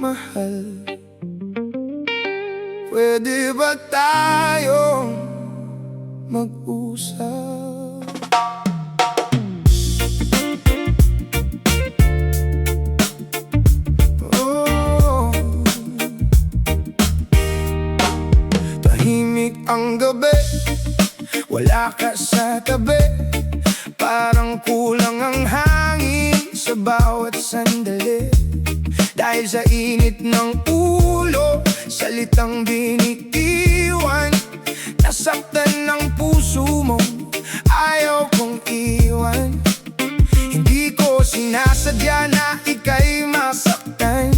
mahal. Pwede ba tayong mag-usap? Oh, tahimik ang gabi, wala ka sa tabi. Parang kulang ang hangin sa bawat sandali. Dahil sa init ng ulo, salitang binitiwan, nasaktan ng puso mo, ayaw kong iwan. Hindi ko sinasadya na ika'y masaktan,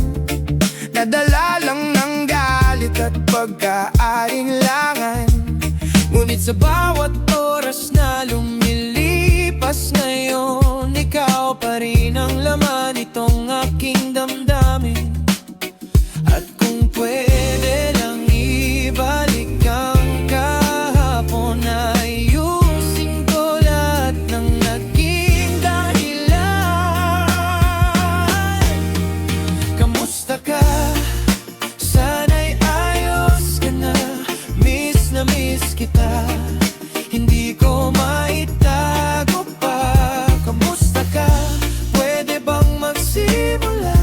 nadala lang ng galit at pagkaalinlangan. Ngunit sa bawat oras na lumilipas ngayon, ikaw pa rin ang laman nitong aking damdamin. At kung pwede lang ibalik ang kahapon, ayusin ko lahat ng naging dahilan. Kamusta ka? Sana'y ayos ka na. Miss na miss kita, hindi ko maitago pa. Kamusta ka? Pwede bang magsimula?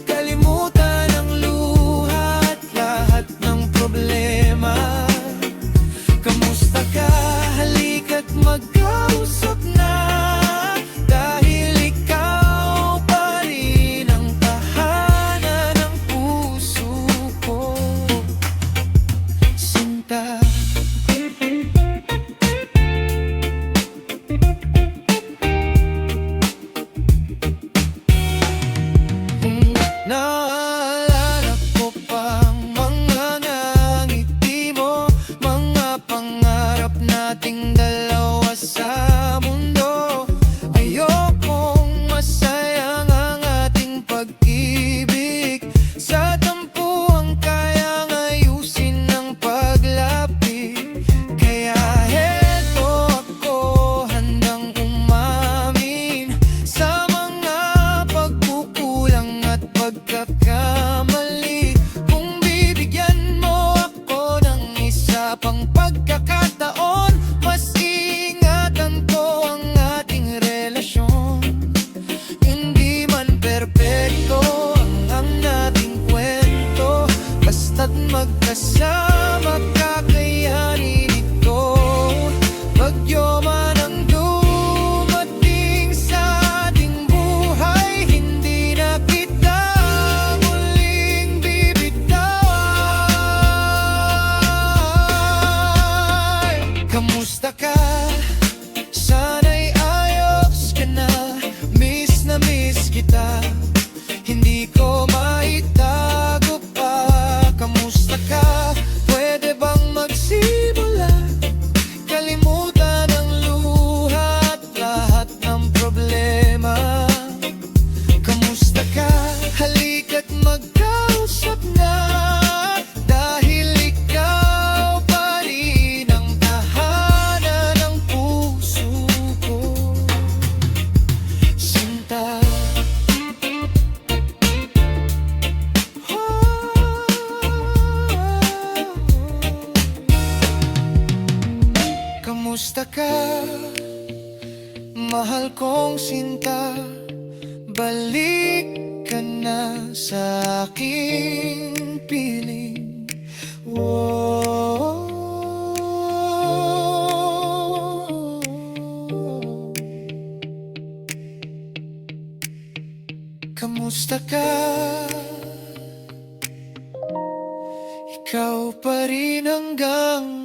Kalimutan ang luha at lahat ng problema. Kamusta ka? Halika't magkausap na, dahil ikaw pa rin ang tahanan ng puso ko, Sinta. Naalala ko pa ang mga ngiti mo, mga pangarap nating dalawa sa mundo. Ayokong masayang ang ating pag-ibig sa tampuhan, kayang ayusin ng paglapit. Kaya heto ako, handang umamin sa mga pagkukulang at pagkakamali. Kung bibigyan mo ako ng isa pang pagkakataon, mas iingatan ko ang ating relasyon. Hindi man perpekto ang nating kwento, basta't magkasama kakayanin ito. Bagyo man ang dumating sa ating buhay, hindi na kita muling bibitawan. Kamusta ka? Sana'y ayos ka na. Miss na miss kita, hindi ko maitago pa. Kamusta ka? Pwede bang magsimula? Kalimutan ang luha at lahat ng problema. Kamusta ka? Halika't magkausap na, dahil ikaw pa rin ang tahanan ng puso ko, Sinta. Kamusta ka? Mahal kong Sinta, balik ka na sa aking piling. Whoa. Kamusta ka? Ikaw pa rin hanggang